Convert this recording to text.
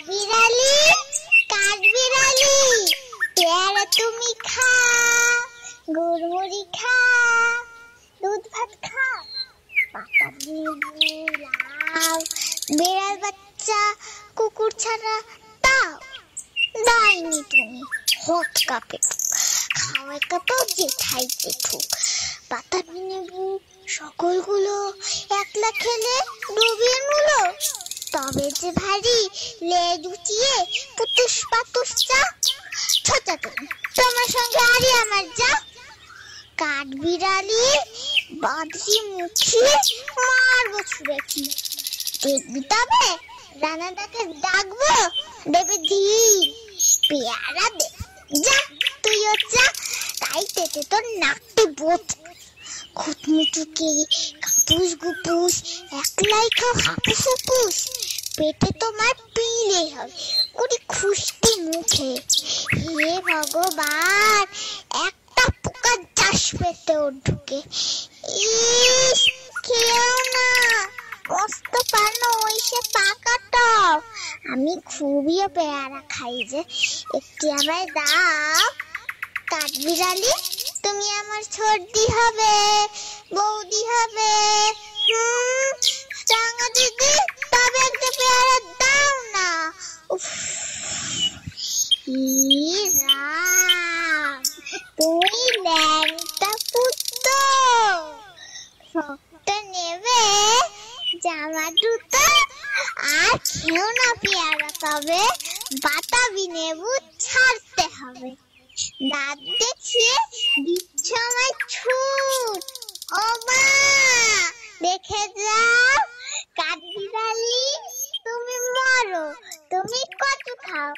কাঠবিড়ালি কাঠবিড়ালি পেয়ারা তুমি খা, গুড়মুড়ি খা, দুধ ভাত খা, পাতা লাউ, বিড়াল বাচ্চা কুকুর ছাড়া তাও দাইনি তুমি হট কাপে খাওয়াই কাপাও জেঠাই জেঠুক। পাতা নেবু সকলগুলো একলা খেলে ডুবিয়ে মুলো, তবে যে ভারী লেজ উঁচিয়ে পুতুস পাতুস চা। ছোটা তুমি তোমার সঙ্গে আরে আমার যা। কাঠবিড়ালি বাঁধি মুখিয়ে মারবো ছুঁড়ে কি, দেখবি তবে রানাদাকে ডাকবো দেবে ধীর পেয়ারা দে। যা তুইও যা, তাই তেতে তোর নাকটি বোধ। খুটমুটুকি কাপুস গুপুস একলাই খাও হাপুস হুপুস, পেটে তোমার পিলে হবে ওরি খুশকি মুখে। হে ভগবান, একটা পোকা চাষ পেতে ওর ঢুকে। ইস খেও না, মস্ত পানো ওইসে পাকাটা। আমি খুবই পেয়ারা খাই যে, একটি আমায় দাও। কাঠবিড়ালি তুমি আমার সর্দি হবে, বৌদি হবে। রাঙা দিদি তবে একটা পেয়ারা দাও না। তুমি ল্যাংটা পুত্তো, শক্ত নেবে জামা দুটো আর খেও না পেয়ারা, তবে বাতাবি নেবু ছাড়তে হবে। দাঁত দেখিয়ে দিচ্ছ আমায় ছুট, ও মা দেখে যাও। কাঠবিড়ালি তুমি মরো, তুমি কচু খাও।